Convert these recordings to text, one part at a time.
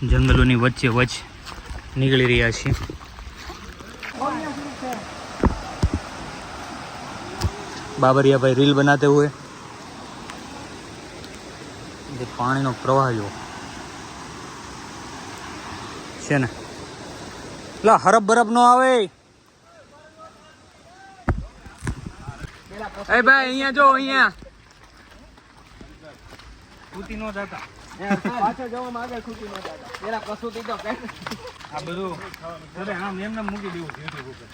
जंगलों ની વચ્ચે વચ્ચ निकली રહ્યા છે। बाबरिया भाई रील बनाते हुए पानी नो प्रवाह जो છે ને લા હરબ બરબ નો આવે। એ ભાઈ અહીંયા જો અહીંયા ખૂટી નો જાતા પાછળ જવા માંગે ખૂટી નો જાતા પેલા કસુતી તો કે આ બધું અરે આમ એમને મૂકી દેવું YouTube ઉપર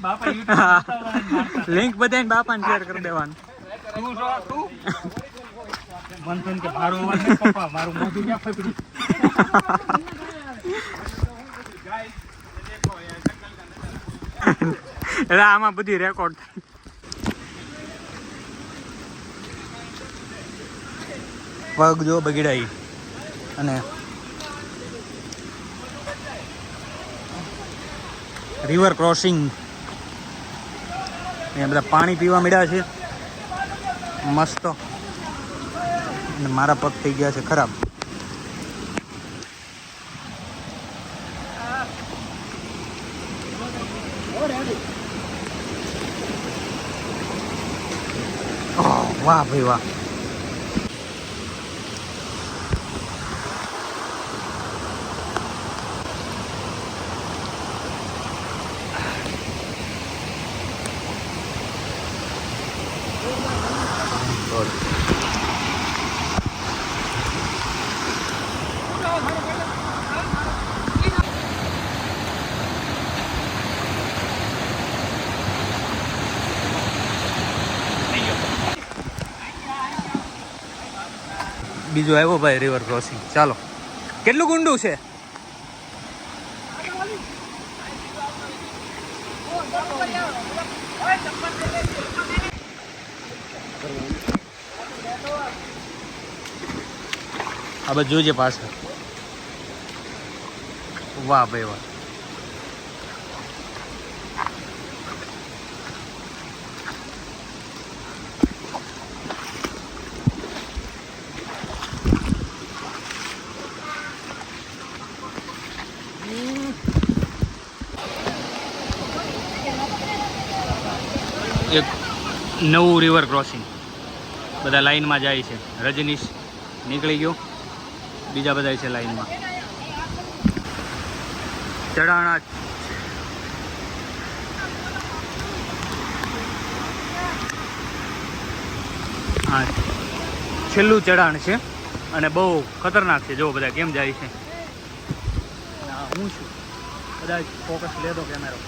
બાપા YouTube લિંક બધાને બાપાને શેર કરી દેવાનું। તું જો તું મન કે મારો અવાજ નહીં પપ્પા મારું મોઢું ક્યાં ફફડી। એટલે આમાં બધી રેકોર્ડ થાય। પગ જો બગડાઈ અને રિવર ક્રોસિંગ અહીંયા બધા પાણી પીવા મળ્યા છે મસ્ત અને મારા પગ થઈ ગયા છે ખરાબ। વાહ ભાઈ વાહ। બીજો આવ્યો ભાઈ રિવર ક્રોસિંગ। ચાલો કેટલું ગુંડું છે? આ બધું જોજે પાછળ। વાહ ભાઈ વાહ। એક નવું રિવર ક્રોસિંગ બધા લાઈનમાં જાય છે। રજનીશ નીકળી ગયો, બીજા બધા છે લાઈનમાં। ચઢાણા હા છેલ્લું ચઢાણ છે અને બહુ ખતરનાક છે। જો બધા કેમ જાય છે। હું છું કદાચ ફોકસ લેતો કેમેરો।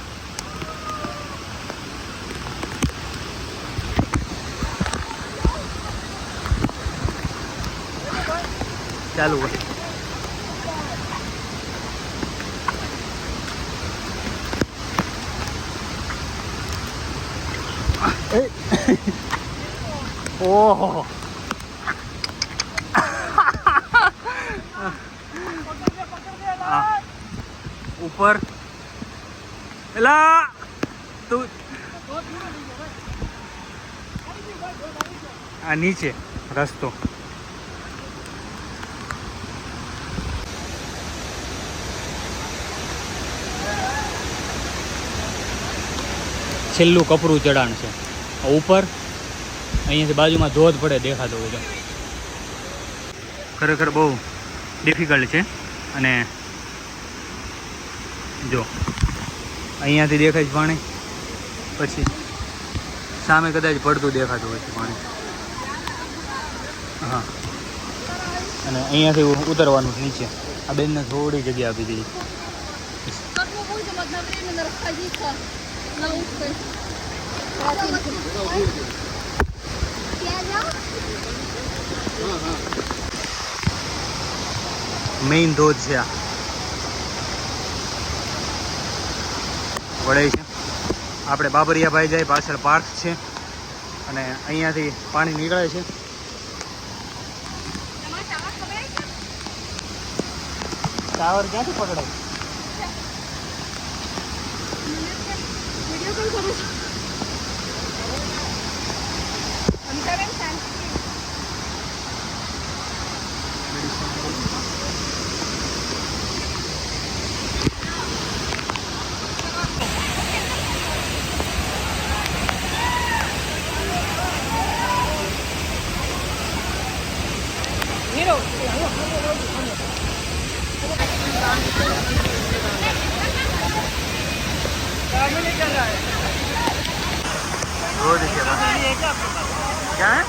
ચાલુ હોય ઓહો ઉપર એલા તું આ નીચે રસ્તો છેલ્લું કપરું ચઢાણ છે ઉપર। અહીંયાથી બાજુમાં ધોધ પડે દેખાતો હોય તો ખરેખર બહુ ડિફિકલ્ટ છે। અને જો અહીંયાથી દેખાય છે પાણી, પછી સામે કદાચ પડતું દેખાતું હોય છે પાણી। હા અને અહીંયાથી ઉતરવાનું નીચે। આ બેનને થોડી જગ્યા આપી દીધી। મેઇન ધોધ છે આ વડે છે। આપણે બાબરિયા ભાઈ જાય પાછળ પાર્ક છે અને અહીંયાથી પાણી નીકળે છે। ટાવર ક્યાંથી પકડાય? रोज क्या है?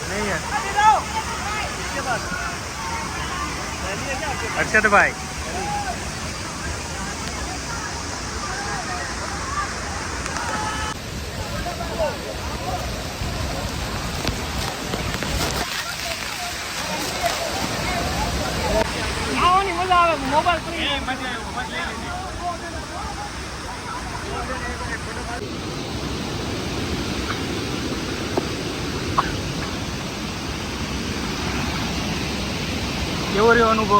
नहीं है। अक्षत भाई मजा આવે મોબાઈલ કેવો રહ્યો અનુભવ?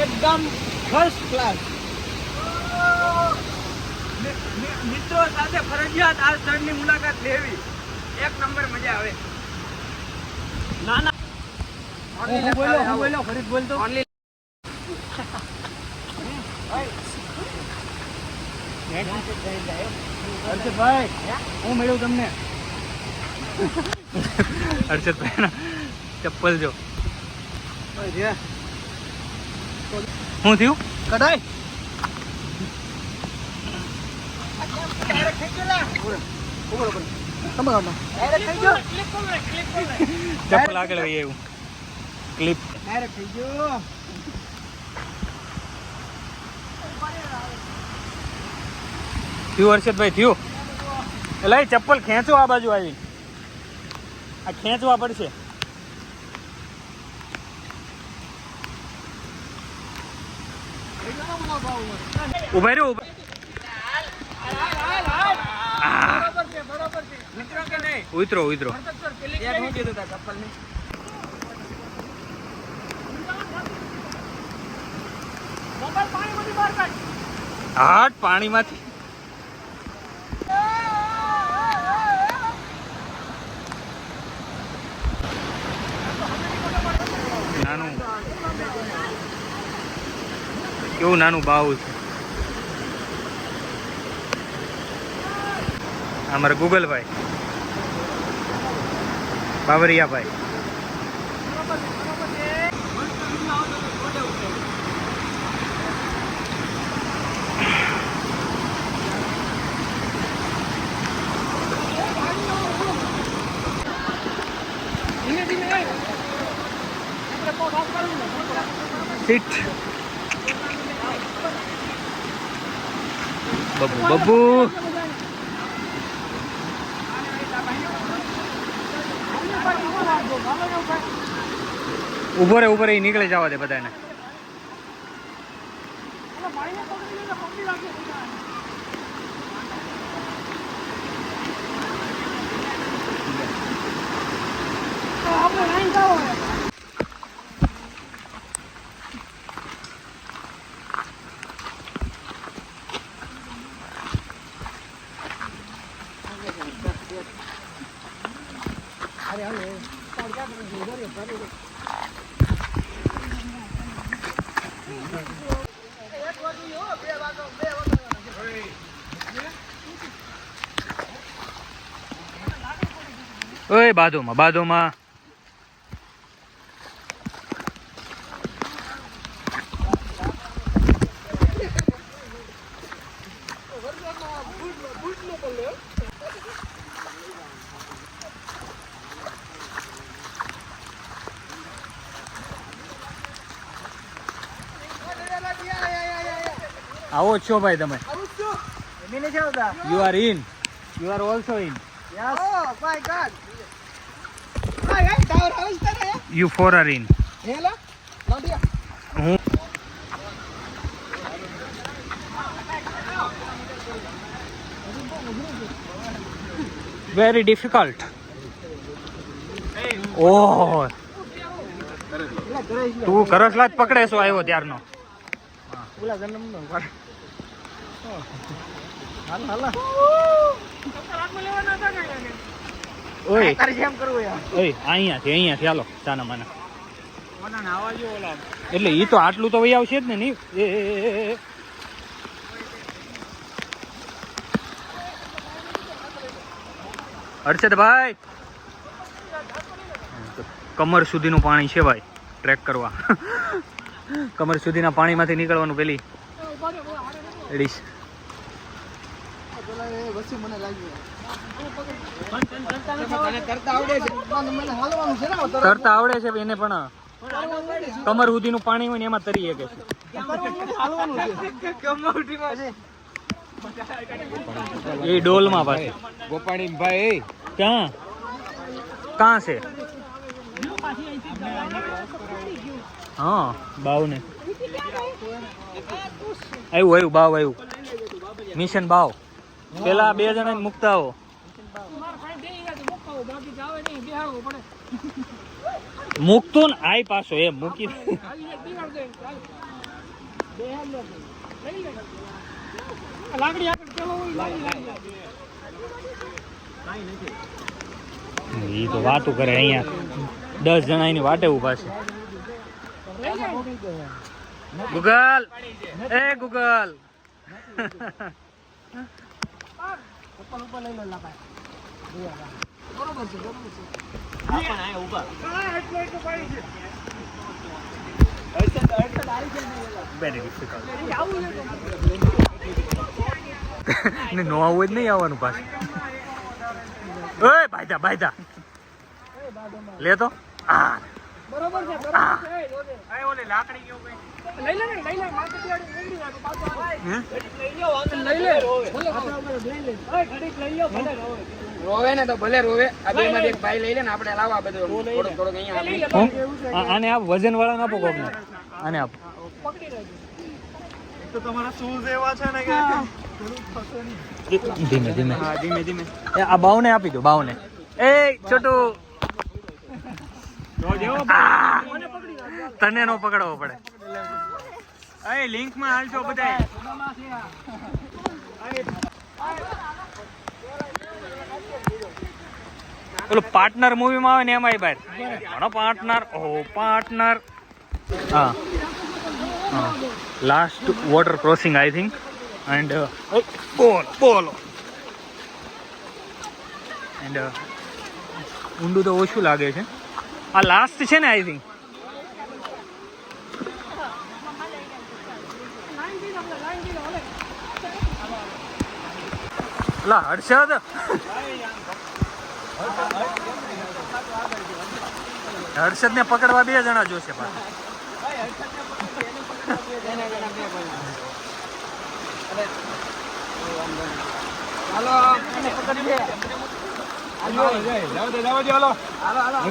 એકદમ ફર્સ્ટ ક્લાસ. મિત્રો સાથે ફરજિયાત આ સ્થળની મુલાકાત લેવી. એક નંબર મજા આવે. ના ના બોલો ફરીદ બોલતો ઓનલી હર્ષદભાઈ હું મળ્યું તમને. હર્ષદભાઈ ના ચપ્પલ જો શું થયું? કઢાઈ ચપ્પલ આગળ હોય એવું ક્લિપ થઈ ગયો. થયું હર્ષદભાઈ થયું? એટલે ચપ્પલ ખેંચો આ બાજુ આવી. આ ખેંચવા પડશે. ઉભા રહ્યો ઉતરો ઉતરો. હાટ પાણીમાંથી નાનું કેવું નાનું બાવું છે. અમારા ગૂગલભાઈ બાવરિયાભાઈ સીટ બબુ બબુ ઉભો રે નીકળી જવા દે બધાને. ઓય બાદોમાં આવો છો ભાઈ તમે? You are in. You are also in. Yes. Oh my God. You four are in. Very difficult. Oh. તું કરસલા જ પકડે છો આવ્યો ત્યારનો. ઓય અહીંયાથી હાલો ચાના માના. એટલે ઈ તો આટલું તો વહી આવશે જ ને. નહીં હર્ષદભાઈ કમર સુધીનું પાણી છે ભાઈ ટ્રેક કરવા. કમર સુધીના પાણીમાંથી નીકળવાનું પેલી એડીશ. તરતા આવડે છે એને પણ કમર સુધીનું પાણી હોય ને એમાં તરી શકે છે. એ ડોલમાં પાછી ગોપાણી ભાઈ ક્યાં કાં છે? હા બાવ ને આવ્યું બાવ આવ્યું. મિશન બાવ પેલા 2 જણા મૂકતા આવો. મૂકતો ને આય પાછો એમ મૂકી ઈ તો વાતું કરે. અહીંયા 10 જણા એની વાટે ઉભા છે. ગૂગલ એ ગૂગલ નો આવું જ નહીં આવવાનું પાછું. ઓય બાયદા લે તો બરોબર છે ઓલે લાકડી કેવું કઈ લઈ લે માર્કેટ લઈ લે રોવે ને તો ભલે રોવે. આ બે માં એક ભાઈ લઈ લે ને આપણે લાવવા બધું થોડુંક અહીંયા આને આપ વજન વાળા ના આપો કોકને. આને આપ તો તમારા શૂઝ એવા છે ને કે ધીમે આ બાવને આપી દો. બાવને એ છોટુ તને નો પકડવો પડે. એ લિંક માં હાલજો બધા. પેલું પાર્ટનર મૂવીમાં આવે ને એમાં બહાર ઘણો પાર્ટનર. હા last water crossing I think and બોલો એન્ડ ઊંડું તો ઓછું લાગે છે. આ લાસ્ટ છે ને આઈ થિંક. લા હર્ષદ ને પકડવા 2 જણા જોશે પાછા.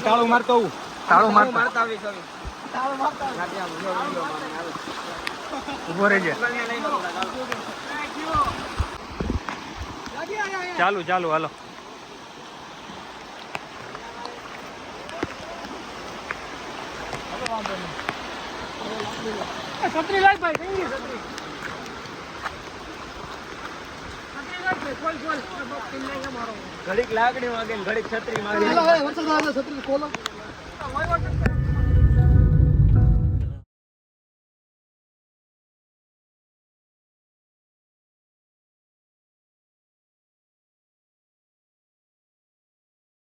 તાળું મારતો ઉભો રહેજે. ચાલુ હાલો. છત્રી લાગ ભાઈ કઈ છત્રી ઘડીક લાકડી માગે ઘડીક છત્રી માગે. છત્રી ખોલો.